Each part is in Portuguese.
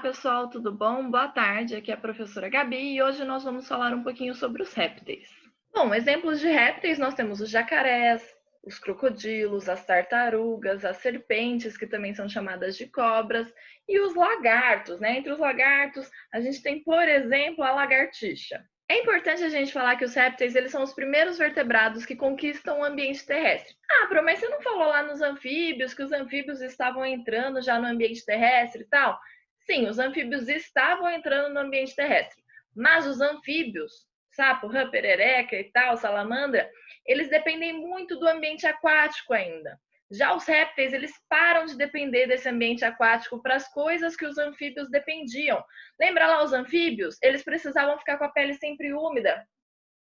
Pessoal, tudo bom? Boa tarde, aqui é a professora Gabi e hoje nós vamos falar um pouquinho sobre os répteis. Bom, exemplos de répteis nós temos os jacarés, os crocodilos, as tartarugas, as serpentes, que também são chamadas de cobras, e os lagartos, né? Entre os lagartos, a gente tem, por exemplo, a lagartixa. É importante a gente falar que os répteis, eles são os primeiros vertebrados que conquistam o ambiente terrestre. Ah, Pro, mas você não falou lá nos anfíbios que os anfíbios estavam entrando já no ambiente terrestre e tal? Sim, os anfíbios estavam entrando no ambiente terrestre, mas os anfíbios, sapo, rã, perereca e tal, salamandra, eles dependem muito do ambiente aquático ainda. Já os répteis, eles param de depender desse ambiente aquático para as coisas que os anfíbios dependiam. Lembra lá os anfíbios? Eles precisavam ficar com a pele sempre úmida.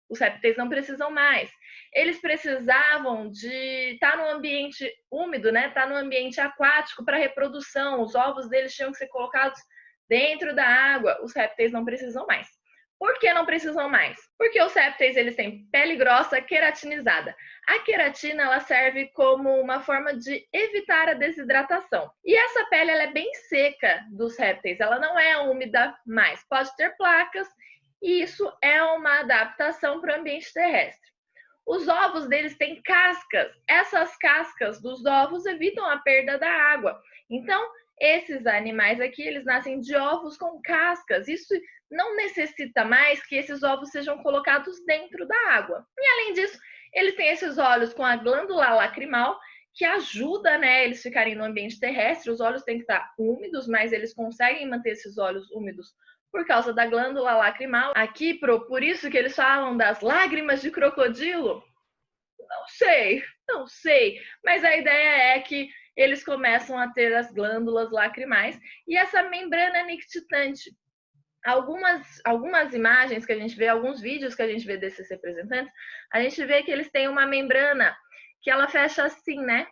Os répteis não precisam mais. Eles precisavam de estar no ambiente úmido, né? Estar no ambiente aquático para reprodução. Os ovos deles tinham que ser colocados dentro da água. Os répteis não precisam mais. Por que não precisam mais? Porque os répteis, eles têm pele grossa queratinizada. A queratina, ela serve como uma forma de evitar a desidratação. E essa pele, ela é bem seca dos répteis, ela não é úmida mais. Pode ter placas, e isso é uma adaptação para o ambiente terrestre. Os ovos deles têm cascas. Essas cascas dos ovos evitam a perda da água. Então, esses animais aqui, eles nascem de ovos com cascas. Isso não necessita mais que esses ovos sejam colocados dentro da água. E além disso, eles têm esses olhos com a glândula lacrimal, que ajuda, né, eles ficarem no ambiente terrestre. Os olhos têm que estar úmidos, mas eles conseguem manter esses olhos úmidos por causa da glândula lacrimal. Aqui, por isso que eles falam das lágrimas de crocodilo? Não sei, mas a ideia é que eles começam a ter as glândulas lacrimais e essa membrana nictitante. Algumas imagens que a gente vê, alguns vídeos que a gente vê desses representantes, a gente vê que eles têm uma membrana que ela fecha assim, né?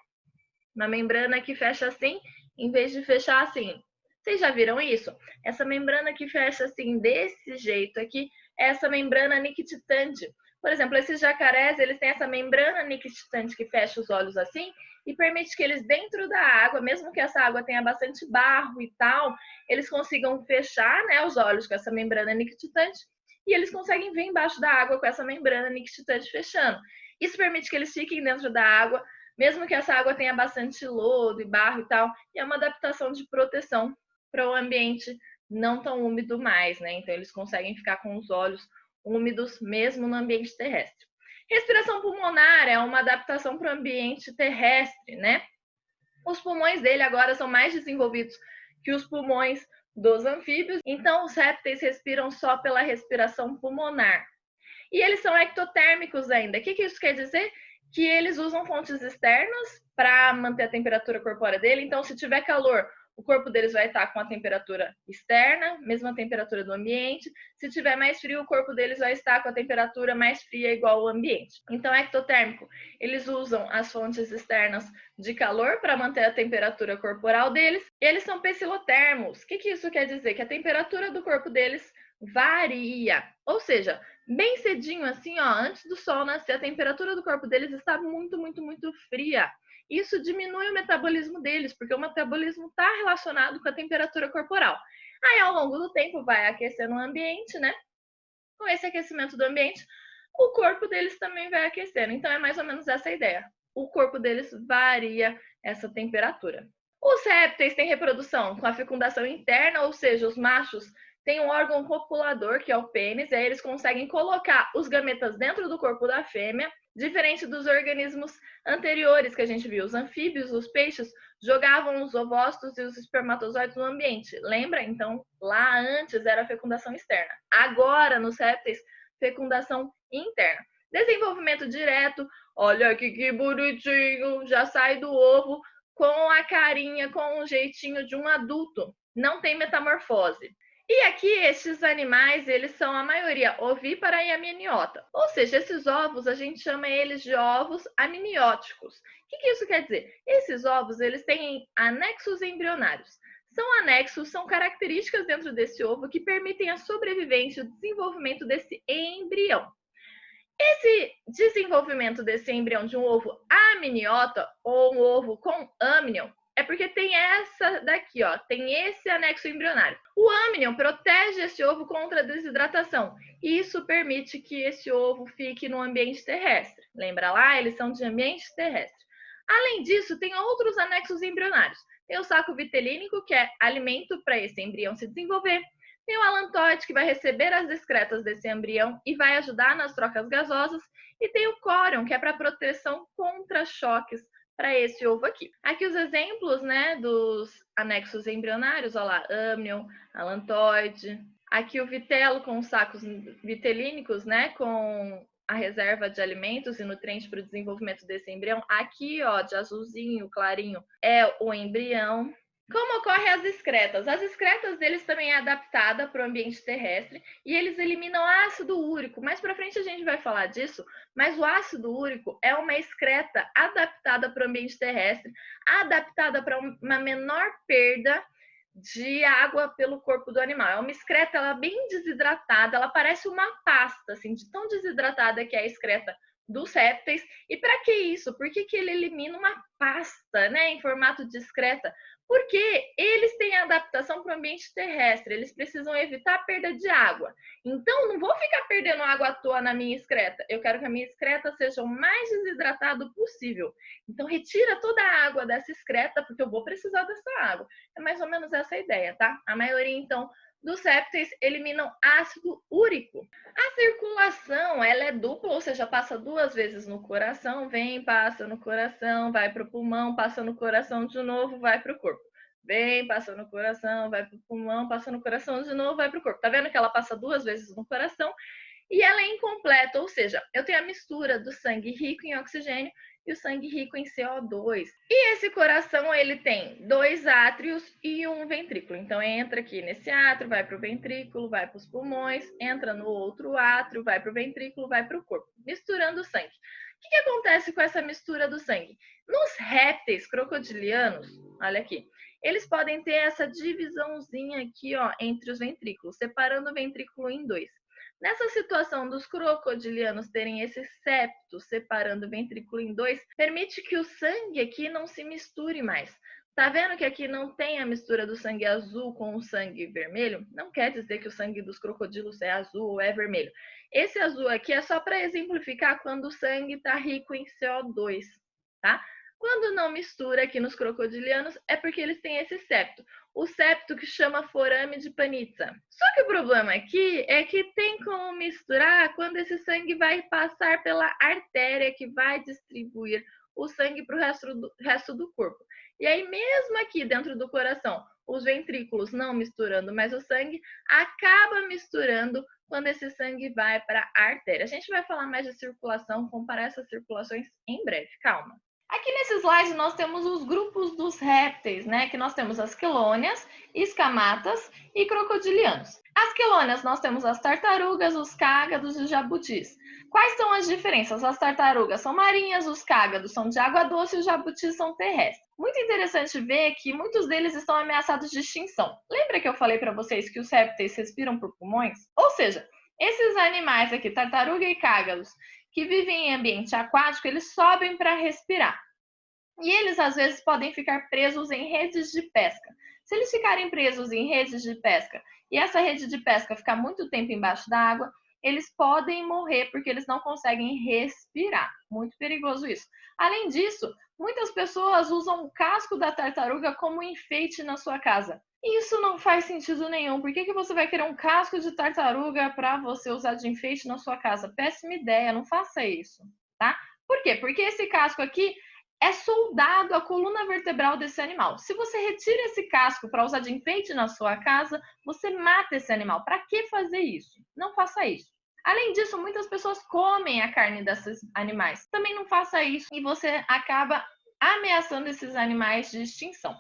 Uma membrana que fecha assim, em vez de fechar assim. Vocês já viram isso? Essa membrana que fecha assim, desse jeito aqui, é essa membrana nictitante. Por exemplo, esses jacarés, eles têm essa membrana nictitante que fecha os olhos assim e permite que eles, dentro da água, mesmo que essa água tenha bastante barro e tal, eles consigam fechar, né, os olhos com essa membrana nictitante e eles conseguem ver embaixo da água com essa membrana nictitante fechando. Isso permite que eles fiquem dentro da água, mesmo que essa água tenha bastante lodo e barro e tal, e é uma adaptação de proteção para o ambiente não tão úmido mais, né? Então eles conseguem ficar com os olhos úmidos mesmo no ambiente terrestre. Respiração pulmonar é uma adaptação para o ambiente terrestre, né? Os pulmões dele agora são mais desenvolvidos que os pulmões dos anfíbios, então os répteis respiram só pela respiração pulmonar. E eles são ectotérmicos ainda. O que isso quer dizer? Que eles usam fontes externas para manter a temperatura corpórea dele. Então, se tiver calor, o corpo deles vai estar com a temperatura externa, mesma temperatura do ambiente. Se tiver mais frio, o corpo deles vai estar com a temperatura mais fria, igual ao ambiente. Então, ectotérmico, eles usam as fontes externas de calor para manter a temperatura corporal deles. Eles são pecilotermos. O que isso quer dizer? Que a temperatura do corpo deles varia. Ou seja, bem cedinho assim, ó, antes do sol nascer, a temperatura do corpo deles está muito fria. Isso diminui o metabolismo deles, porque o metabolismo está relacionado com a temperatura corporal. Aí, ao longo do tempo, vai aquecendo o ambiente, né? Com esse aquecimento do ambiente, o corpo deles também vai aquecendo. Então, é mais ou menos essa a ideia. O corpo deles varia essa temperatura. Os répteis têm reprodução com a fecundação interna, ou seja, os machos têm um órgão copulador, que é o pênis, e aí eles conseguem colocar os gametas dentro do corpo da fêmea, diferente dos organismos anteriores que a gente viu. Os anfíbios, os peixes, jogavam os ovócitos e os espermatozoides no ambiente. Lembra? Então, lá antes era a fecundação externa. Agora, nos répteis, fecundação interna. Desenvolvimento direto, olha aqui que bonitinho, já sai do ovo com a carinha, com o jeitinho de um adulto. Não tem metamorfose. E aqui, estes animais, eles são a maioria ovípara e amniota. Ou seja, esses ovos, a gente chama eles de ovos amnióticos. O que isso quer dizer? Esses ovos, eles têm anexos embrionários. São anexos, são características dentro desse ovo que permitem a sobrevivência e o desenvolvimento desse embrião. Esse desenvolvimento desse embrião de um ovo amniota ou um ovo com amnion é porque tem essa daqui, ó, tem esse anexo embrionário. O amnion protege esse ovo contra a desidratação e isso permite que esse ovo fique no ambiente terrestre. Lembra lá? Eles são de ambiente terrestre. Além disso, tem outros anexos embrionários. Tem o saco vitelínico, que é alimento para esse embrião se desenvolver. Tem o alantoide, que vai receber as excretas desse embrião e vai ajudar nas trocas gasosas. E tem o córion, que é para proteção contra choques para esse ovo aqui. Aqui os exemplos, né, dos anexos embrionários, olha lá, amnion, alantoide. Aqui o vitelo com os sacos vitelínicos, né, com a reserva de alimentos e nutrientes para o desenvolvimento desse embrião. Aqui, ó, de azulzinho, clarinho, é o embrião. Como ocorrem as excretas? As excretas deles também é adaptada para o ambiente terrestre e eles eliminam ácido úrico. Mais para frente a gente vai falar disso, mas o ácido úrico é uma excreta adaptada para o ambiente terrestre, adaptada para uma menor perda de água pelo corpo do animal. É uma excreta, ela bem desidratada, ela parece uma pasta, assim, de tão desidratada que é a excreta dos répteis. E para que isso? Por que ele elimina uma pasta, né, em formato de excreta? Porque eles têm adaptação para o ambiente terrestre, eles precisam evitar a perda de água. Então, não vou ficar perdendo água à toa na minha excreta. Eu quero que a minha excreta seja o mais desidratado possível. Então, retira toda a água dessa excreta, porque eu vou precisar dessa água. É mais ou menos essa a ideia, tá? A maioria, então, dos répteis eliminam ácido úrico. A circulação, ela é dupla, ou seja, passa duas vezes no coração, vem, passa no coração, vai para o pulmão, passa no coração de novo, vai para o corpo. Vem, passa no coração, vai para o pulmão, passa no coração de novo, vai para o corpo. Tá vendo que ela passa duas vezes no coração? E ela é incompleta, ou seja, eu tenho a mistura do sangue rico em oxigênio e o sangue rico em CO2. E esse coração, ele tem 2 átrios e um ventrículo. Então, entra aqui nesse átrio, vai para o ventrículo, vai para os pulmões, entra no outro átrio, vai para o ventrículo, vai para o corpo, misturando o sangue. O que acontece com essa mistura do sangue? Nos répteis crocodilianos, olha aqui, eles podem ter essa divisãozinha aqui, ó, entre os ventrículos, separando o ventrículo em 2. Nessa situação dos crocodilianos terem esse septo separando o ventrículo em 2, permite que o sangue aqui não se misture mais. Tá vendo que aqui não tem a mistura do sangue azul com o sangue vermelho? Não quer dizer que o sangue dos crocodilos é azul ou é vermelho. Esse azul aqui é só para exemplificar quando o sangue está rico em CO2, tá? Quando não mistura aqui nos crocodilianos, é porque eles têm esse septo. O septo que chama forame de Panizza. Só que o problema aqui é que tem como misturar quando esse sangue vai passar pela artéria que vai distribuir o sangue para o resto do corpo. E aí, mesmo aqui dentro do coração, os ventrículos não misturando mais o sangue, acaba misturando quando esse sangue vai para a artéria. A gente vai falar mais de circulação, comparar essas circulações em breve. Calma. Aqui nesse slide nós temos os grupos dos répteis, né? Que nós temos as quelônias, escamatas e crocodilianos. As quelônias nós temos as tartarugas, os cágados e os jabutis. Quais são as diferenças? As tartarugas são marinhas, os cágados são de água doce e os jabutis são terrestres. Muito interessante ver que muitos deles estão ameaçados de extinção. Lembra que eu falei para vocês que os répteis respiram por pulmões? Ou seja, esses animais aqui, tartaruga e cágados, que vivem em ambiente aquático, eles sobem para respirar. E eles, às vezes, podem ficar presos em redes de pesca. Se eles ficarem presos em redes de pesca e essa rede de pesca ficar muito tempo embaixo da água, eles podem morrer porque eles não conseguem respirar. Muito perigoso isso. Além disso, muitas pessoas usam o casco da tartaruga como enfeite na sua casa. Isso não faz sentido nenhum. Por que você vai querer um casco de tartaruga para você usar de enfeite na sua casa? Péssima ideia, não faça isso, tá? Por quê? Porque esse casco aqui é soldado à coluna vertebral desse animal. Se você retira esse casco para usar de enfeite na sua casa, você mata esse animal. Para que fazer isso? Não faça isso. Além disso, muitas pessoas comem a carne desses animais. Também não faça isso e você acaba ameaçando esses animais de extinção.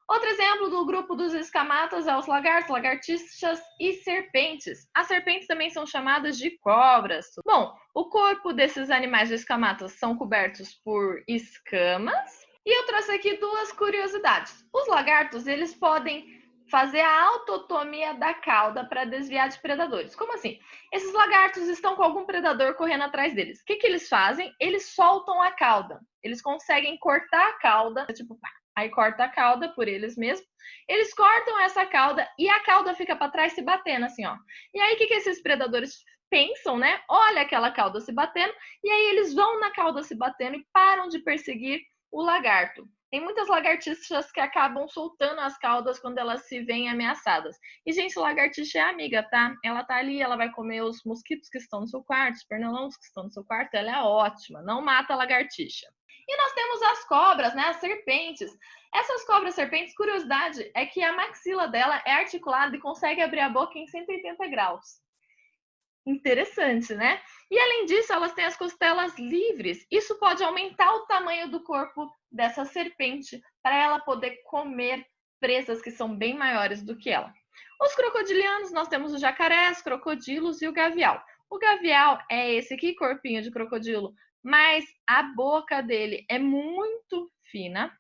Outro exemplo do grupo dos escamatas é os lagartos, lagartixas e serpentes. As serpentes também são chamadas de cobras. Bom, o corpo desses animais de escamatas são cobertos por escamas. E eu trouxe aqui duas curiosidades. Os lagartos, eles podem fazer a autotomia da cauda para desviar de predadores. Como assim? Esses lagartos estão com algum predador correndo atrás deles. O que eles fazem? Eles soltam a cauda. Eles conseguem cortar a cauda, tipo, aí corta a cauda por eles mesmos. Eles cortam essa cauda e a cauda fica para trás se batendo assim, ó. E aí o que esses predadores pensam, né? Olha aquela cauda se batendo e aí eles vão na cauda se batendo e param de perseguir o lagarto. Tem muitas lagartixas que acabam soltando as caudas quando elas se veem ameaçadas. E, gente, lagartixa é amiga, tá? Ela tá ali, ela vai comer os mosquitos que estão no seu quarto, os pernilongos que estão no seu quarto, ela é ótima, não mata a lagartixa. E nós temos as cobras, né? As serpentes. Essas cobras serpentes, curiosidade é que a maxila dela é articulada e consegue abrir a boca em 180 graus. Interessante, né? E além disso, elas têm as costelas livres. Isso pode aumentar o tamanho do corpo dessa serpente para ela poder comer presas que são bem maiores do que ela. Os crocodilianos, nós temos os jacarés, crocodilos e o gavial. O gavial é esse aqui, corpinho de crocodilo, mas a boca dele é muito fina.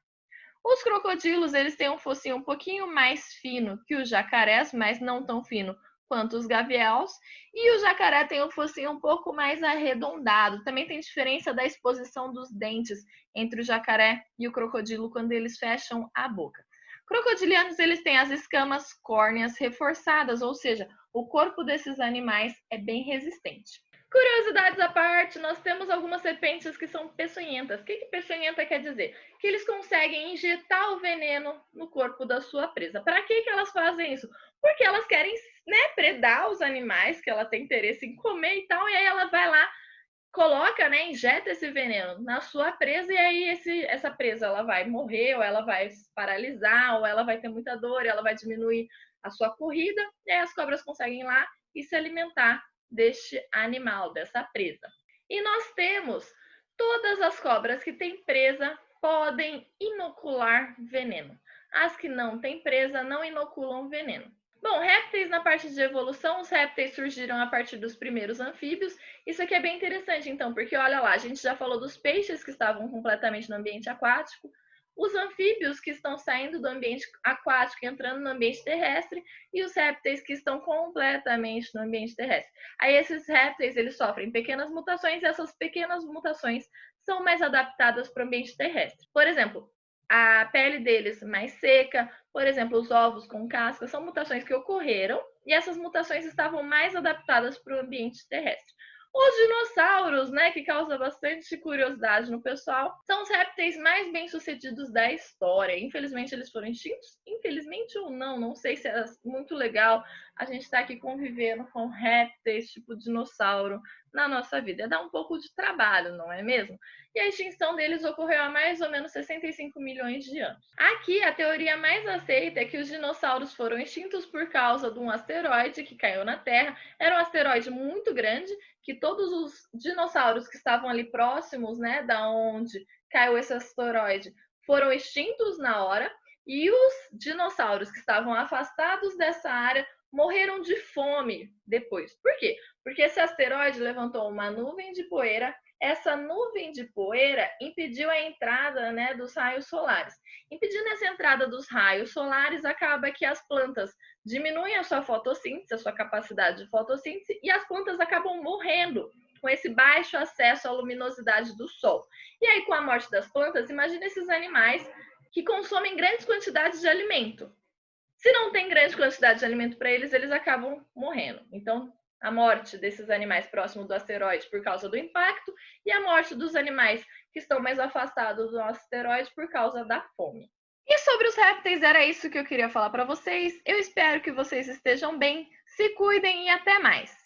Os crocodilos, eles têm um focinho um pouquinho mais fino que os jacarés, mas não tão fino quanto os gaviões, e o jacaré tem um focinho um pouco mais arredondado. Também tem diferença da exposição dos dentes entre o jacaré e o crocodilo quando eles fecham a boca. Crocodilianos, eles têm as escamas córneas reforçadas, ou seja, o corpo desses animais é bem resistente. Curiosidades à parte, nós temos algumas serpentes que são peçonhentas. O que peçonhenta quer dizer? Que eles conseguem injetar o veneno no corpo da sua presa. Para que elas fazem isso? Porque elas querem, né, predar os animais que ela tem interesse em comer e tal, e aí ela vai lá, coloca, né, injeta esse veneno na sua presa, e aí essa presa ela vai morrer, ou ela vai se paralisar, ou ela vai ter muita dor, ela vai diminuir a sua corrida, e aí as cobras conseguem ir lá e se alimentar deste animal, dessa presa. E nós temos todas as cobras que têm presa podem inocular veneno. As que não têm presa não inoculam veneno. Bom, répteis na parte de evolução, os répteis surgiram a partir dos primeiros anfíbios. Isso aqui é bem interessante, então, porque olha lá, a gente já falou dos peixes que estavam completamente no ambiente aquático, os anfíbios que estão saindo do ambiente aquático e entrando no ambiente terrestre, e os répteis que estão completamente no ambiente terrestre. Aí esses répteis, eles sofrem pequenas mutações, e essas pequenas mutações são mais adaptadas para o ambiente terrestre. Por exemplo, a pele deles mais seca, por exemplo, os ovos com casca, são mutações que ocorreram, e essas mutações estavam mais adaptadas para o ambiente terrestre. Os dinossauros, né, que causa bastante curiosidade no pessoal, são os répteis mais bem-sucedidos da história. Infelizmente, eles foram extintos. Infelizmente ou não, não sei se é muito legal a gente estar aqui convivendo com répteis tipo dinossauro na nossa vida. Dá um pouco de trabalho, não é mesmo? E a extinção deles ocorreu há mais ou menos 65 milhões de anos. Aqui, a teoria mais aceita é que os dinossauros foram extintos por causa de um asteroide que caiu na Terra. Era um asteroide muito grande, que todos os dinossauros que estavam ali próximos, né, da onde caiu esse asteroide, foram extintos na hora, e os dinossauros que estavam afastados dessa área morreram de fome depois. Por quê? Porque esse asteroide levantou uma nuvem de poeira. Essa nuvem de poeira impediu a entrada, né, dos raios solares. Impedindo essa entrada dos raios solares, acaba que as plantas diminuem a sua fotossíntese, a sua capacidade de fotossíntese, e as plantas acabam morrendo com esse baixo acesso à luminosidade do sol. E aí, com a morte das plantas, imagina esses animais que consomem grandes quantidades de alimento. Se não tem grande quantidade de alimento para eles, eles acabam morrendo. Então, a morte desses animais próximos do asteroide por causa do impacto, e a morte dos animais que estão mais afastados do asteroide por causa da fome. E sobre os répteis, era isso que eu queria falar para vocês. Eu espero que vocês estejam bem, se cuidem e até mais!